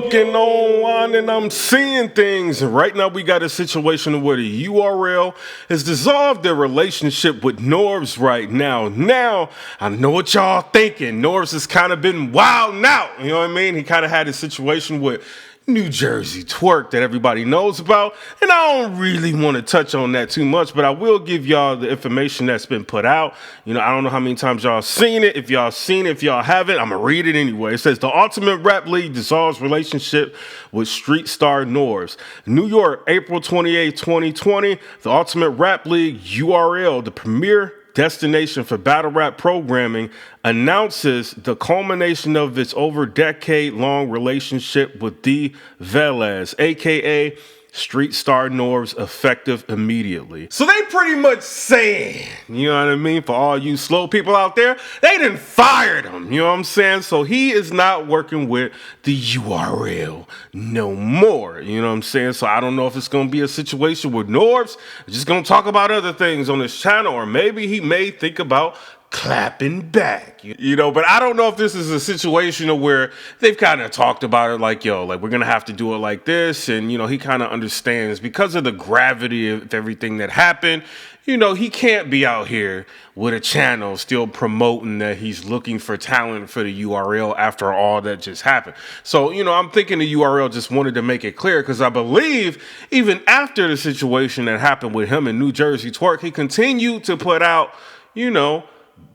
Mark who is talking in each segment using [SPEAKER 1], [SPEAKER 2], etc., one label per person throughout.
[SPEAKER 1] looking online and I'm seeing things. And right now we got a situation where the URL has dissolved their relationship with NORBES right now. Now, I know what y'all thinking. NORBES has kind of been wilding out. You know what I mean? He kind of had a situation with New Jersey twerk that everybody knows about, and I don't really want to touch on that too much, but I will give y'all the information that's been put out. You know, I don't know how many times y'all seen it. If y'all seen it, if y'all haven't, I'm gonna read it anyway. It says the Ultimate Rap League dissolves relationship with street star NORBES. New York, April 28, 2020. The Ultimate Rap League URL, the premier destination for battle rap programming, announces the culmination of its over decade-long relationship with D. Velez, aka Street Star NORBES, effective immediately. So they pretty much saying, you know what I mean, for all you slow people out there, they done fired him, you know what I'm saying? So he is not working with the URL no more, you know what I'm saying? So I don't know if it's gonna be a situation with NORBES just gonna talk about other things on this channel, or maybe he may think about clapping back, you know, but I don't know if this is a situation where they've kind of talked about it like, yo, like we're gonna have to do it like this, and you know, he kind of understands because of the gravity of everything that happened. You know, he can't be out here with a channel still promoting that he's looking for talent for the URL after all that just happened. So, you know, I'm thinking the URL just wanted to make it clear, because I believe even after the situation that happened with him in New Jersey twerk, he continued to put out, you know,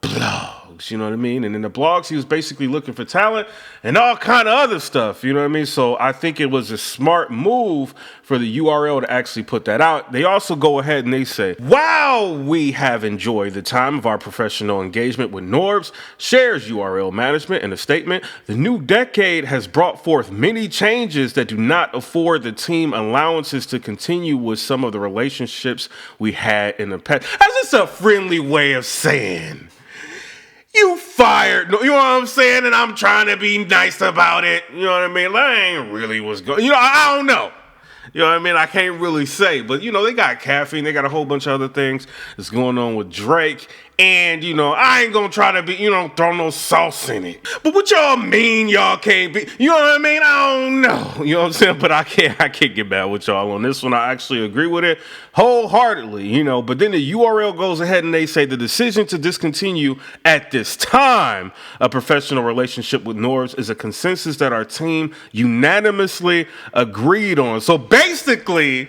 [SPEAKER 1] blogs, you know what I mean? And in the blogs, he was basically looking for talent and all kind of other stuff, you know what I mean? So I think it was a smart move for the URL to actually put that out. They also go ahead and they say, while we have enjoyed the time of our professional engagement with NORBES, shares URL management in a statement, the new decade has brought forth many changes that do not afford the team allowances to continue with some of the relationships we had in the past. That's just a friendly way of saying, you fired, you know what I'm saying? And I'm trying to be nice about it. You know what I mean? That ain't really what's going, you know, I don't know. You know what I mean? I can't really say, but you know, they got caffeine. They got a whole bunch of other things that's going on with Drake. And, you know, I ain't gonna try to be, you know, throw no sauce in it. But what y'all mean y'all can't be, you know what I mean? I don't know. You know what I'm saying? But I can't get mad with y'all on this one. I actually agree with it wholeheartedly, you know. But then the URL goes ahead and they say the decision to discontinue at this time a professional relationship with NORBES is a consensus that our team unanimously agreed on. So basically,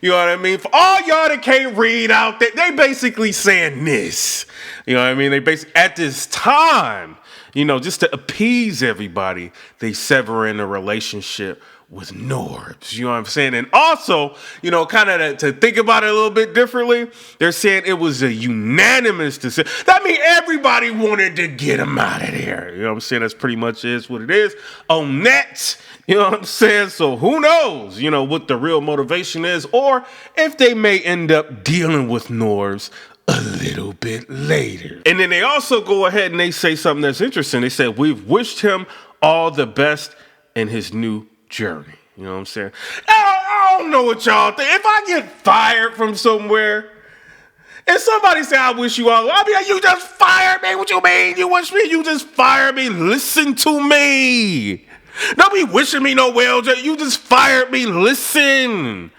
[SPEAKER 1] you know what I mean? For all y'all that can't read out there, they basically saying this. You know what I mean? They basically, at this time, you know, just to appease everybody, they severing a relationship with NORBES. You know what I'm saying? And also, you know, kind of to think about it a little bit differently, they're saying it was a unanimous decision. That means everybody wanted to get him out of there. You know what I'm saying? That's pretty much is what it is on that. You know what I'm saying? So who knows, you know, what the real motivation is, or if they may end up dealing with NORBES a little bit later. And then they also go ahead and they say something that's interesting. They said, we've wished him all the best in his new journey. You know what I'm saying? I don't know what y'all think. If I get fired from somewhere, and somebody say, I wish you all, I'll be like, you just fired me. What you mean? You wish me? You just fired me. Listen to me. Don't be wishing me no well. You just fired me. Listen.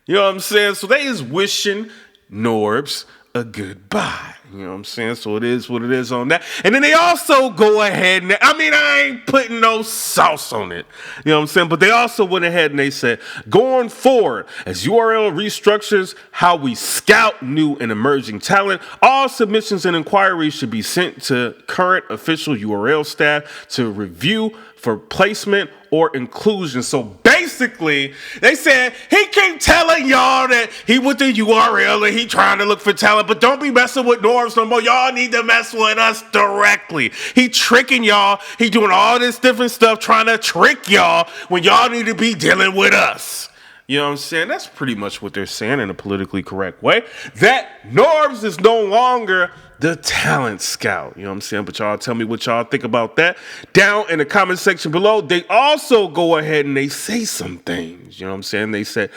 [SPEAKER 1] You know what I'm saying? So they is wishing NORBES a goodbye. You know what I'm saying? So it is what it is on that. And then they also go ahead and, I mean, I ain't putting no sauce on it. You know what I'm saying? But they also went ahead and they said, going forward, as URL restructures how we scout new and emerging talent, all submissions and inquiries should be sent to current official URL staff to review for placement or inclusion. So basically, they said he keep telling y'all that he with the URL and he trying to look for talent, but don't be messing with NORBES no more. Y'all need to mess with us directly. He tricking y'all. He doing all this different stuff trying to trick y'all when y'all need to be dealing with us. You know what I'm saying? That's pretty much what they're saying in a politically correct way. That NORBES is no longer the talent scout. You know what I'm saying? But y'all tell me what y'all think about that down in the comment section below. They also go ahead and they say some things. You know what I'm saying? They said,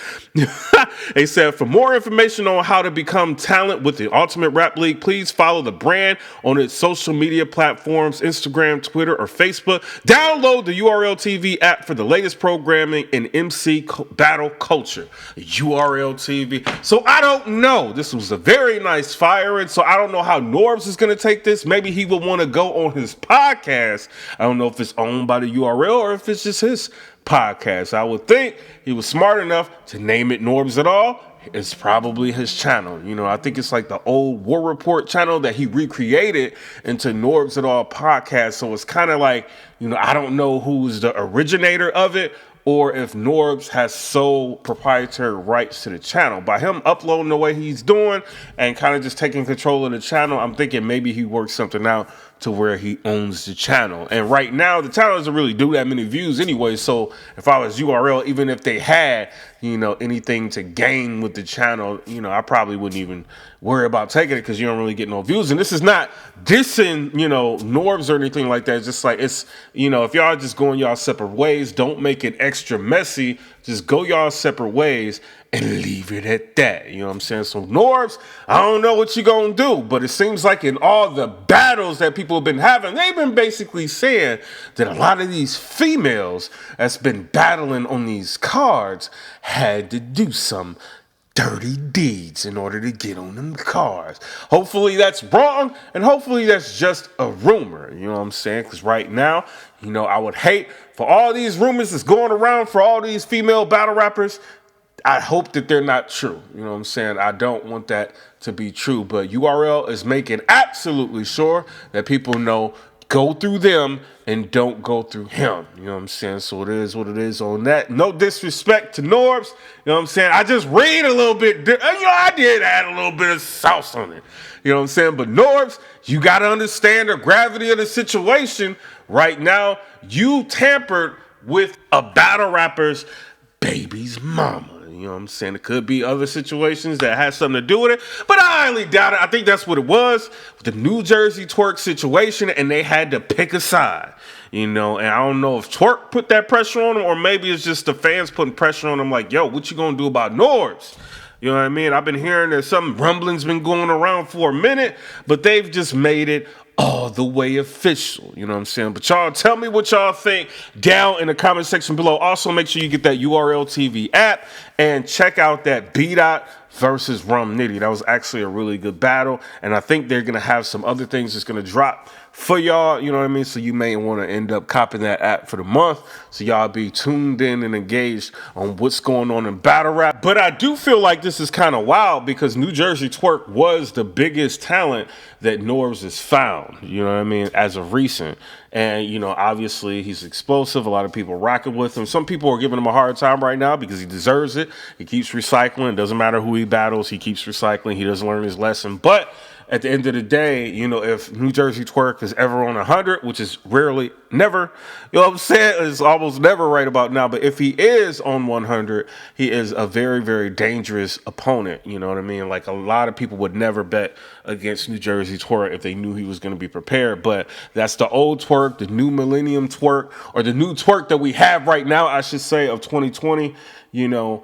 [SPEAKER 1] they said, for more information on how to become talent with the Ultimate Rap League, please follow the brand on its social media platforms, Instagram, Twitter, or Facebook. Download the URLTV app for the latest programming in MC battle culture. URLTV. So I don't know. This was a very nice firing. So I don't know how Norbes is going to take this. Maybe he will want to go on his podcast. I don't know if it's owned by the URL or if it's just his podcast. I would think he was smart enough to name it Norbes at all. It's probably his channel. You know, I think it's like the old War Report channel that he recreated into Norbes at All podcast. So it's kind of like, you know, I don't know who's the originator of it, or if Norbes has sole proprietary rights to the channel. By him uploading the way he's doing and kind of just taking control of the channel, I'm thinking maybe he worked something out to where he owns the channel. And right now, the channel doesn't really do that many views anyway. So if I was URL, even if they had, you know, anything to gain with the channel, you know, I probably wouldn't even worry about taking it because you don't really get no views. And this is not dissing, you know, Norbes or anything like that. It's just like, it's, you know, if y'all just going y'all separate ways, don't make it extra messy. Just go y'all separate ways and leave it at that. You know what I'm saying? So Norbes, I don't know what you're going to do, but it seems like in all the battles that people have been having, they've been basically saying that a lot of these females that's been battling on these cards had to do some dirty deeds in order to get on them cards. Hopefully that's wrong, and hopefully that's just a rumor. You know what I'm saying? Because right now, you know, I would hate for all these rumors that's going around for all these female battle rappers. I hope that they're not true. You know what I'm saying? I don't want that to be true. But URL is making absolutely sure that people know go through them and don't go through him. You know what I'm saying? So it is what it is on that. No disrespect to Norbes. You know what I'm saying? I just read a little bit. You know, I did add a little bit of sauce on it. You know what I'm saying? But Norbes, you got to understand the gravity of the situation. Right now, you tampered with a battle rapper's baby's mama. You know what I'm saying? It could be other situations that has something to do with it, but I highly doubt it. I think that's what it was, the New Jersey Twerk situation, and they had to pick a side. You know, and I don't know if Twerk put that pressure on him, or maybe it's just the fans putting pressure on him like, yo, what you gonna do about Norbes? You know what I mean? I've been hearing that some rumblings been going around for a minute, but they've just made it all the way official. You know what I'm saying? But y'all tell me what y'all think down in the comment section below. Also, make sure you get that URLTV app and check out that B-Dot versus Rum Nitty. That was actually a really good battle, and I think they're gonna have some other things that's gonna drop for y'all, you know what I mean? So you may want to end up copying that app for the month, so y'all be tuned in and engaged on what's going on in battle rap. But I do feel like this is kind of wild because New Jersey Twerk was the biggest talent that Norbes has found, you know what I mean, as of recent. And, you know, obviously he's explosive. A lot of people rocking with him. Some people are giving him a hard time right now because he deserves it. He keeps recycling. It doesn't matter who he battles. He keeps recycling. He doesn't learn his lesson. But at the end of the day, you know, if New Jersey Twerk is ever on 100, which is rarely, never, you know what I'm saying? It's almost never right about now. But if he is on 100, he is a very, very dangerous opponent. You know what I mean? Like a lot of people would never bet against New Jersey Twerk if they knew he was going to be prepared. But that's the old Twerk, the new millennium Twerk, or the new Twerk that we have right now, I should say, of 2020, you know.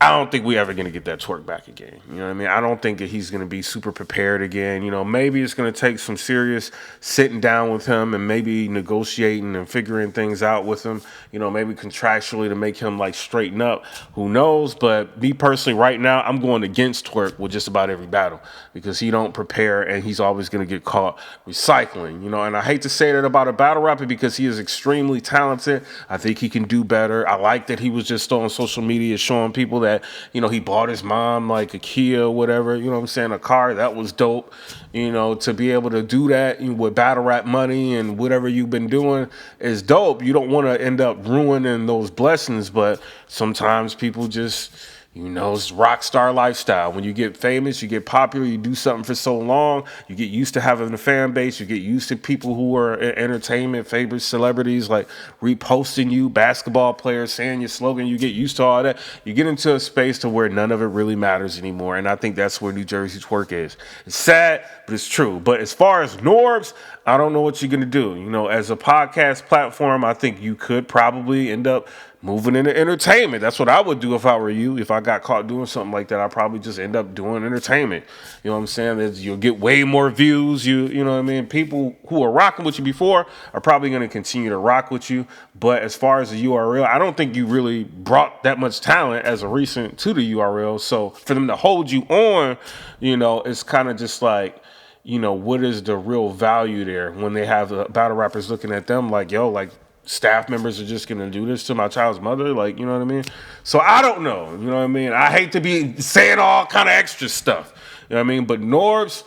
[SPEAKER 1] I don't think we're ever going to get that Twerk back again. You know what I mean? I don't think that he's going to be super prepared again. You know, maybe it's going to take some serious sitting down with him and maybe negotiating and figuring things out with him, you know, maybe contractually to make him like straighten up. Who knows? But me personally, right now, I'm going against Twerk with just about every battle because he don't prepare and he's always going to get caught recycling, you know. And I hate to say that about a battle rapper because he is extremely talented. I think he can do better. I like that he was just on social media showing people that, you know, he bought his mom like a Kia or whatever, you know what I'm saying, a car. That was dope. You know, to be able to do that with battle rap money and whatever you've been doing is dope. You don't want to end up ruining those blessings, but sometimes people just, You know, it's rock star lifestyle. When you get famous, you get popular, you do something for so long, you get used to having a fan base, you get used to people who are in entertainment, favorite celebrities like reposting you, basketball players saying your slogan, you get used to all that. You get into a space to where none of it really matters anymore. And I think that's where New Jersey twerk is. It's sad, but it's true. But as far as Norbes, I don't know what you're going to do. You know, as a podcast platform, I think you could probably end up moving into entertainment. That's what I would do if I were you. If I got caught doing something like that, I'd probably just end up doing entertainment. You know what I'm saying? You'll get way more views. You know what I mean? People who are rocking with you before are probably going to continue to rock with you. But as far as the URL, I don't think you really brought that much talent as a recent to the URL. So for them to hold you on, you know, it's kind of just like, you know, what is the real value there when they have the battle rappers looking at them like, yo, like, staff members are just going to do this to my child's mother? Like, you know what I mean? So I don't know. You know what I mean? I hate to be saying all kind of extra stuff. You know what I mean? But Norbes,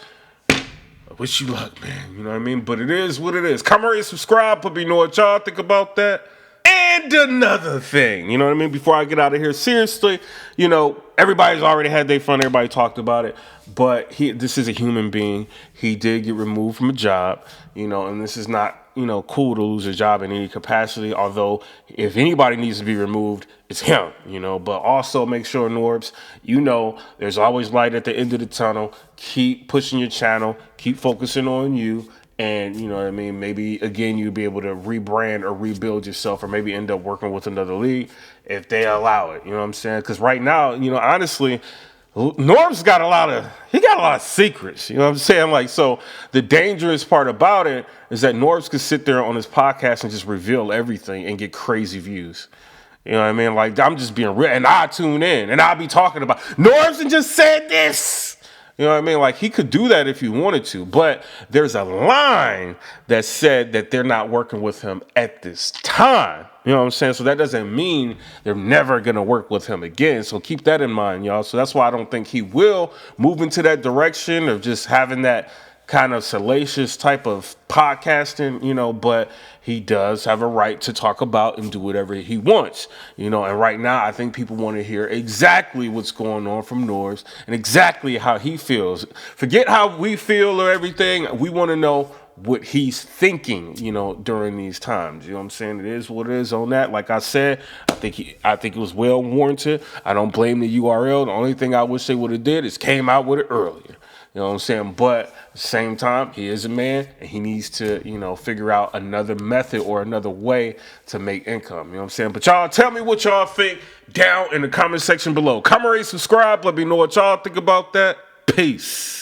[SPEAKER 1] I wish you luck, man. You know what I mean? But it is what it is. Come ready, subscribe. Let me know what y'all think about that. And another thing, you know what I mean? Before I get out of here, seriously, you know, everybody's already had their fun. Everybody talked about it. But this is a human being. He did get removed from a job, you know, and this is not, you know, cool to lose a job in any capacity. Although if anybody needs to be removed, it's him, you know. But also make sure, Norbes, you know, there's always light at the end of the tunnel. Keep pushing your channel. Keep focusing on you. And, you know what I mean, maybe, again, you'll be able to rebrand or rebuild yourself or maybe end up working with another league if they allow it. You know what I'm saying? Because right now, you know, honestly, Norbes got a lot of secrets. You know what I'm saying? Like, so the dangerous part about it is that Norbes could sit there on his podcast and just reveal everything and get crazy views. You know what I mean? Like, I'm just being real. And I tune in and I'll be talking about Norbes and just said this. You know what I mean? Like, he could do that if he wanted to, but there's a line that said that they're not working with him at this time. You know what I'm saying? So that doesn't mean they're never going to work with him again. So keep that in mind, y'all. So that's why I don't think he will move into that direction of just having that kind of salacious type of podcasting, you know, but he does have a right to talk about and do whatever he wants, you know. And right now, I think people want to hear exactly what's going on from Norbes and exactly how he feels. Forget how we feel or everything. We want to know what he's thinking, you know, during these times. You know what I'm saying? It is what it is on that. Like I said, I think it was well warranted. I don't blame the URL. The only thing I wish they would have did is came out with it earlier. You know what I'm saying? But at the same time, he is a man and he needs to, you know, figure out another method or another way to make income. You know what I'm saying? But y'all tell me what y'all think down in the comment section below. Comment, rate, subscribe. Let me know what y'all think about that. Peace.